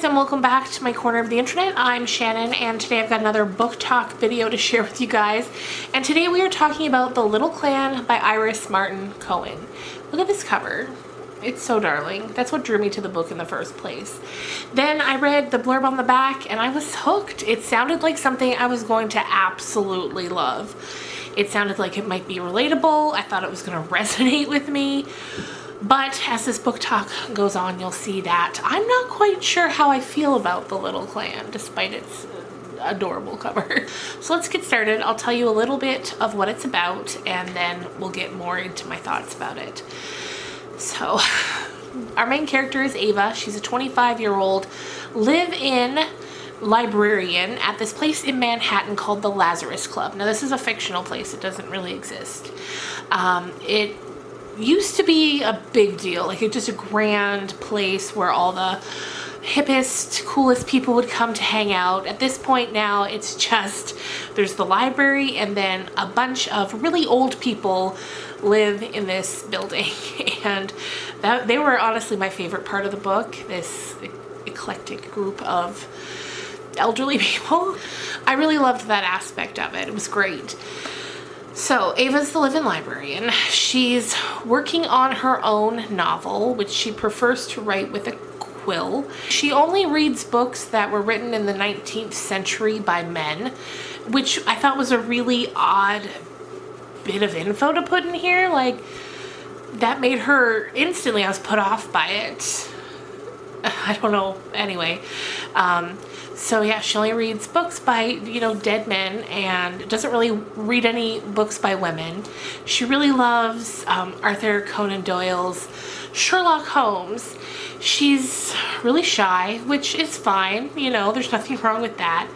guys, and welcome back to my corner of the internet. I'm Shannon, and today I've got another book talk video to share with you guys. And today we are talking about The Little Clan by Iris Martin Cohen. Look at this cover. It's so darling. That's what drew me to the book in the first place. Then I read the blurb on the back and I was hooked. It sounded like something I was going to absolutely love. It sounded like it might be relatable. I thought it was going to resonate with me. But as this book talk goes on, you'll see that I'm not quite sure how I feel about The Little Clan, despite its adorable cover. So let's get started. I'll tell you a little bit of what it's about, and then we'll get more into my thoughts about it. So, our main character is Ava. She's a 25-year-old live-in librarian at this place in Manhattan called the Lazarus Club. Now, this is a fictional place. It doesn't really exist. It used to be a big deal, like just a grand place where all the hippest, coolest people would come to hang out. At this point now, it's just, there's the library and then a bunch of really old people live in this building. And they were honestly my favorite part of the book, this eclectic group of elderly people. I really loved that aspect of it. It was great. So, Ava's the live-in librarian. She's working on her own novel, which she prefers to write with a quill. She only reads books that were written in the 19th century by men, which I thought was a really odd bit of info to put in here. Like, that made her instantly, I was put off by it. I don't know. Anyway, so yeah, she only reads books by, dead men, and doesn't really read any books by women. She really loves Arthur Conan Doyle's Sherlock Holmes. She's really shy, which is fine. There's nothing wrong with that.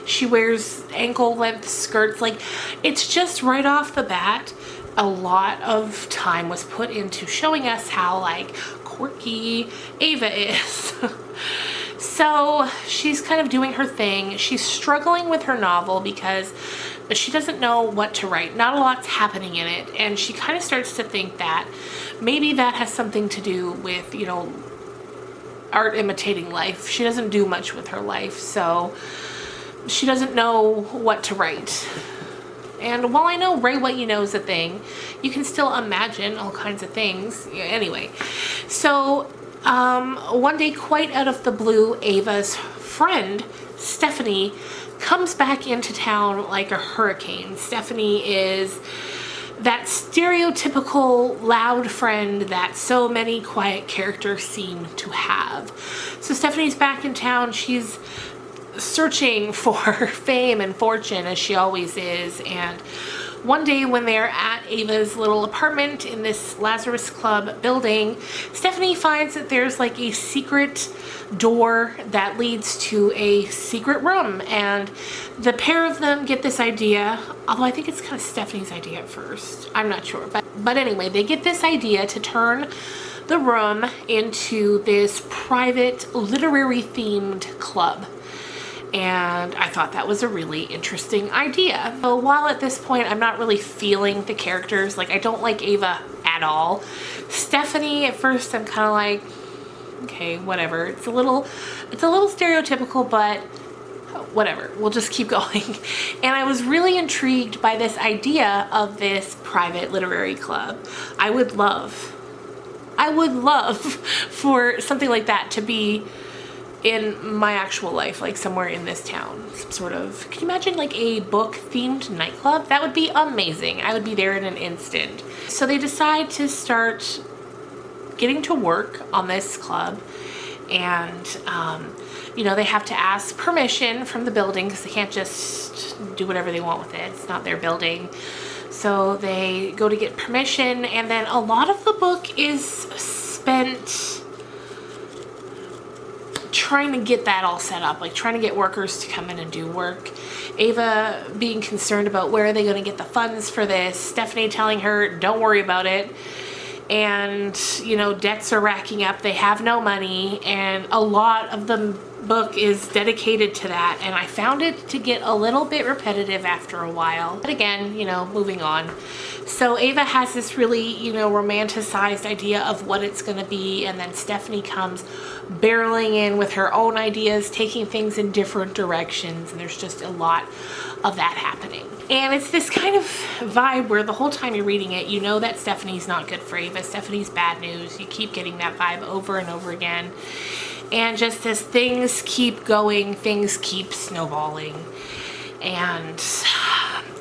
She wears ankle-length skirts. Like, it's just right off the bat, a lot of time was put into showing us how, quirky Ava is. So she's kind of doing her thing. She's struggling with her novel because she doesn't know what to write. Not a lot's happening in it. And she kind of starts to think that maybe that has something to do with, art imitating life. She doesn't do much with her life, so she doesn't know what to write. And while I know write what you know is a thing, you can still imagine all kinds of things. Anyway, so one day, quite out of the blue, Ava's friend, Stephanie, comes back into town like a hurricane. Stephanie is that stereotypical loud friend that so many quiet characters seem to have. So Stephanie's back in town. She's searching for fame and fortune, as she always is, and one day when they're at Ava's little apartment in this Lazarus Club building, Stephanie finds that there's like a secret door that leads to a secret room, and the pair of them get this idea, although I think it's kind of Stephanie's idea at first, I'm not sure, but anyway, they get this idea to turn the room into this private literary themed club. And I thought that was a really interesting idea. So while at this point I'm not really feeling the characters, I don't like Ava at all. Stephanie, at first I'm kind of like, okay, whatever. It's a little stereotypical, but whatever. We'll just keep going. And I was really intrigued by this idea of this private literary club. I would love for something like that to be in my actual life, somewhere in this town. Some sort of, can you imagine a book themed nightclub? That would be amazing. I would be there in an instant. So they decide to start getting to work on this club, and they have to ask permission from the building because they can't just do whatever they want with it. It's not their building. So they go to get permission, and then a lot of the book is spent trying to get that all set up, trying to get workers to come in and do work. Ava being concerned about where are they going to get the funds for this. Stephanie telling her, don't worry about it. And, debts are racking up. They have no money. And a lot of the book is dedicated to that. And I found it to get a little bit repetitive after a while. But again, moving on. So Ava has this really, you know, romanticized idea of what it's going to be, and then Stephanie comes barreling in with her own ideas, taking things in different directions, and there's just a lot of that happening. And it's this kind of vibe where the whole time you're reading it, you know that Stephanie's not good for Ava. Stephanie's bad news. You keep getting that vibe over and over again. And just as things keep going, things keep snowballing. And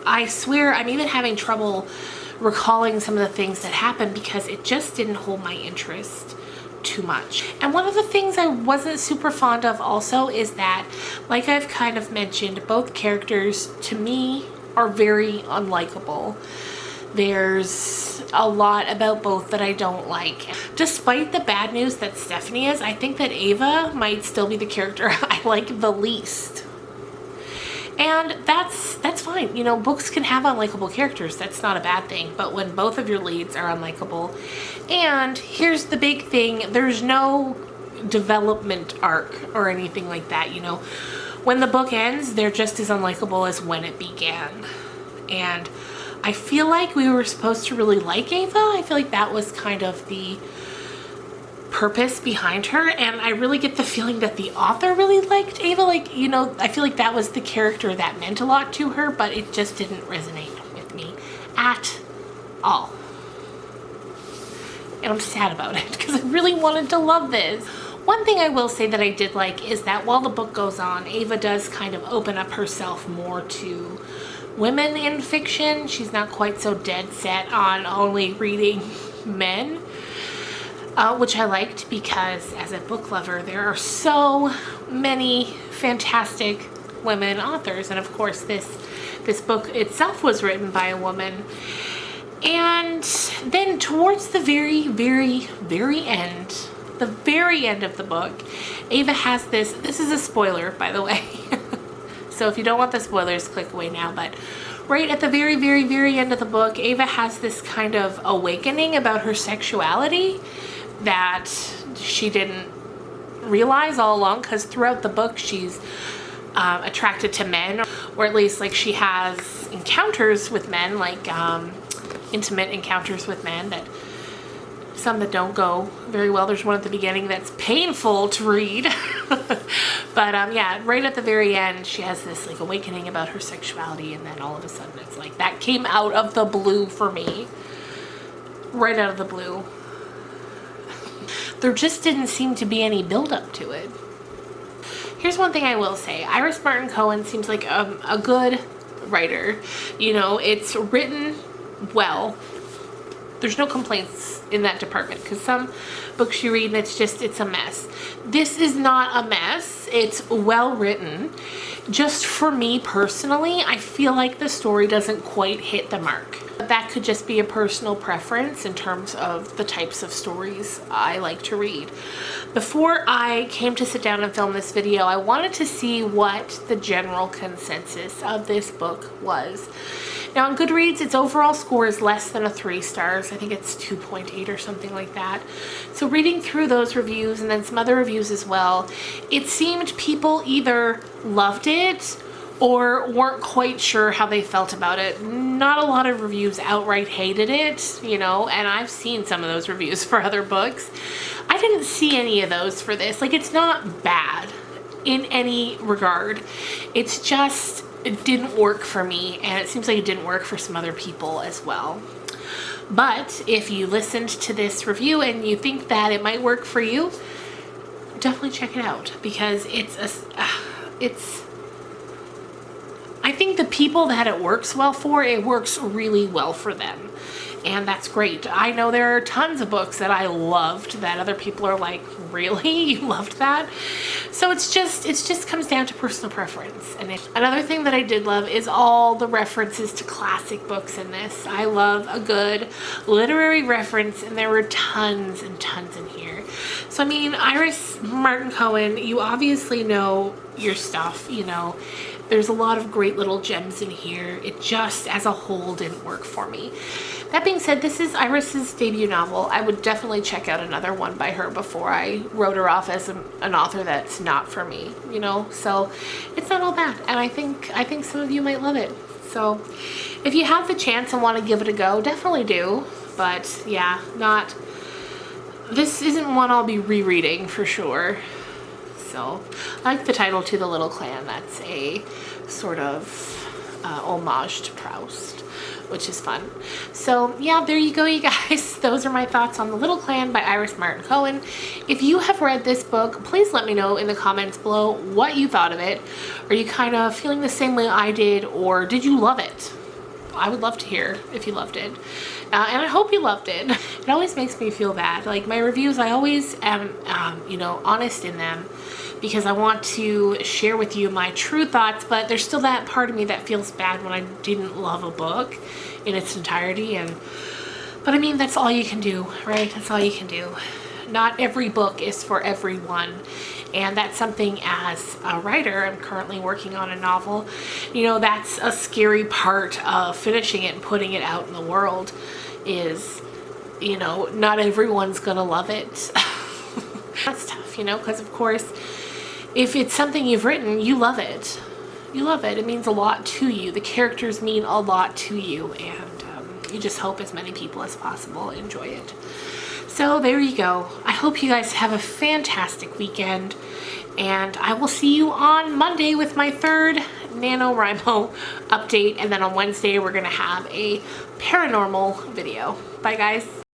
I swear I'm even having trouble recalling some of the things that happened because it just didn't hold my interest too much. And one of the things I wasn't super fond of also is that, like I've kind of mentioned, both characters to me are very unlikable. There's a lot about both that I don't like. Despite the bad news that Stephanie is, I think that Ava might still be the character I like the least. And that's fine. You know, books can have unlikable characters. That's not a bad thing. But when both of your leads are unlikable, and here's the big thing, there's no development arc or anything like that, you know. When the book ends, they're just as unlikable as when it began. And I feel like we were supposed to really like Ava. I feel like that was kind of the purpose behind her, and I really get the feeling that the author really liked Ava. Like, you know, I feel like that was the character that meant a lot to her, but it just didn't resonate with me at all. And I'm sad about it because I really wanted to love this. One thing I will say that I did like is that while the book goes on, Ava does kind of open up herself more to women in fiction. She's not quite so dead set on only reading men. Which I liked because as a book lover, there are so many fantastic women authors. And of course, this book itself was written by a woman. And then towards the very end of the book, Ava has this is a spoiler, by the way. So if you don't want the spoilers, click away now. But right at the very end of the book, Ava has this kind of awakening about her sexuality that she didn't realize all along, because throughout the book she's attracted to men, or at least like she has encounters with men, like intimate encounters with men, that some that don't go very well. There's one at the beginning that's painful to read. But yeah, right at the very end she has this like awakening about her sexuality, and then all of a sudden it's like that came out of the blue for me. Right out of the blue. There just didn't seem to be any build up to it. Here's one thing I will say. Iris Martin Cohen seems like a good writer. You know, it's written well. There's no complaints in that department, because some books you read and it's a mess. This is not a mess. It's well written. Just for me personally, I feel like the story doesn't quite hit the mark. That could just be a personal preference in terms of the types of stories I like to read. Before I came to sit down and film this video, I wanted to see what the general consensus of this book was. Now on Goodreads, its overall score is less than 3 stars. I think it's 2.8 or something like that. So reading through those reviews and then some other reviews as well, it seemed people either loved it or weren't quite sure how they felt about it. Not a lot of reviews outright hated it, you know, and I've seen some of those reviews for other books. I didn't see any of those for this. Like, it's not bad in any regard. It's just, it didn't work for me, and it seems like it didn't work for some other people as well. But if you listened to this review and you think that it might work for you, definitely check it out, because I think the people that it works well for, it works really well for them. And that's great. I know there are tons of books that I loved that other people are like, really? You loved that? So it just comes down to personal preference. And another thing that I did love is all the references to classic books in this. I love a good literary reference, and there were tons and tons in here. So I mean, Iris Martin Cohen, you obviously know your stuff, you know. There's a lot of great little gems in here. It just, as a whole, didn't work for me. That being said, this is Iris's debut novel. I would definitely check out another one by her before I wrote her off as an author that's not for me, you know? So it's not all bad, and I think some of you might love it. So if you have the chance and want to give it a go, definitely do. But yeah, this isn't one I'll be rereading for sure. So I like the title to The Little Clan. That's a sort of homage to Proust, which is fun. So yeah, there you go, you guys. Those are my thoughts on The Little Clan by Iris Martin Cohen. If you have read this book, please let me know in the comments below what you thought of it. Are you kind of feeling the same way I did, or did you love it? I would love to hear if you loved it. And I hope you loved it. It always makes me feel bad. Like my reviews, I always am, you know, honest in them, because I want to share with you my true thoughts, but there's still that part of me that feels bad when I didn't love a book in its entirety. But I mean, that's all you can do, right? That's all you can do. Not every book is for everyone. And that's something, as a writer, I'm currently working on a novel, you know, that's a scary part of finishing it and putting it out in the world is, you know, not everyone's gonna love it. That's tough, you know, because of course, if it's something you've written, you love it. You love it. It means a lot to you. The characters mean a lot to you, and you just hope as many people as possible enjoy it. So there you go. I hope you guys have a fantastic weekend, and I will see you on Monday with my third NaNoWriMo update, and then on Wednesday we're gonna have a paranormal video. Bye guys.